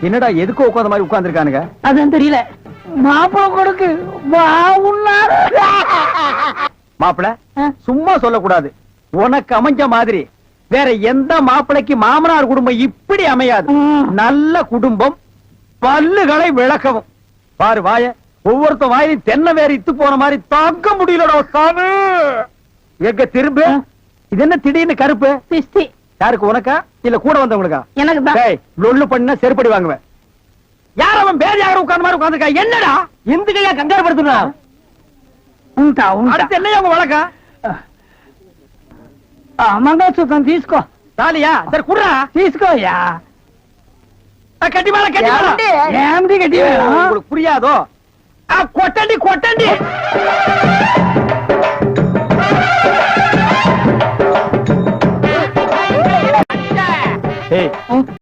என்னடா எதுக்கு உட்கார்ந்த மாதிரி உட்கார்ந்துருக்கானுங்க? அதான் தெரியல. மாப்பிள கொடுக்கு மாப்பிள சும்மா சொல்லக்கூடாது. உனக்கு அமைஞ்ச மாதிரி வேற எந்த மாப்பிளைக்கு மாமனார் குடும்பம் இப்படி அமையாது. நல்ல குடும்பம், பல்லுகளை விளக்கவும். பாரு வாய, ஒவ்வொருத்த வாயிலும் தென்னை வேற இத்து போன மாதிரி தாக்க முடியலடா சாமி. எங்க திரும்ப இது என்ன திடீர்னு கருப்பு? யாருக்கு, உனக்கா இல்ல கூட வந்தவங்களுக்கா? எனக்கு தான். லொல்லு பண்ணா செருப்படி வாங்குவேன். யார் அவன் பேர் யாரும் உட்கார்ந்த மாதிரி உட்கார்ந்துருக்கா? என்னடா இந்த கையா கங்காரு படுத்துனா? அடுத்து என்ன அவங்க வழக்கா? మంగళసూత్రం తీసుకో. தாலியா? சரி குடுறா. తీసుకోయా. கட்டி மேல கட்டி மேல. ఏమిటి గట్టి? உங்களுக்கு புரியாதோ? கொட்டண்டி கொட்டண்டி. ஏய்